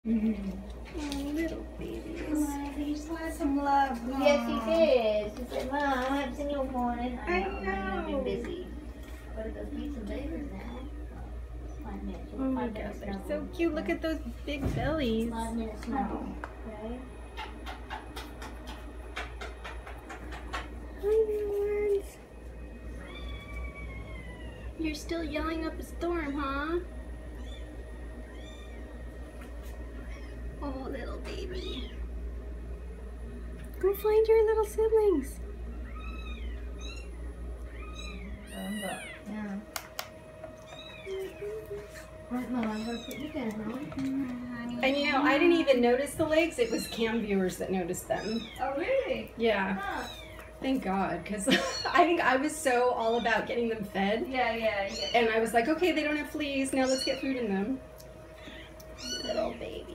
Oh, little babies. He just wanted some love. Yes, he did. She said, Mom, I haven't seen you all morning. I know. I've been busy. Gotta go feed some babies now. 5 minutes. Oh my gosh, they're so cute. Look at those big bellies. 5 minutes now. Okay. Hi there, ones. You're still yelling up a storm, huh? Oh, little baby. Go find your little siblings. Yeah. Right, Mom, I'm gonna put you down. And you know, I didn't even notice the legs. It was cam viewers that noticed them. Oh, really? Yeah. Huh. Thank God, because I think I was so all about getting them fed. Yeah. And I was like, okay, they don't have fleas. Now let's get food in them. Little baby.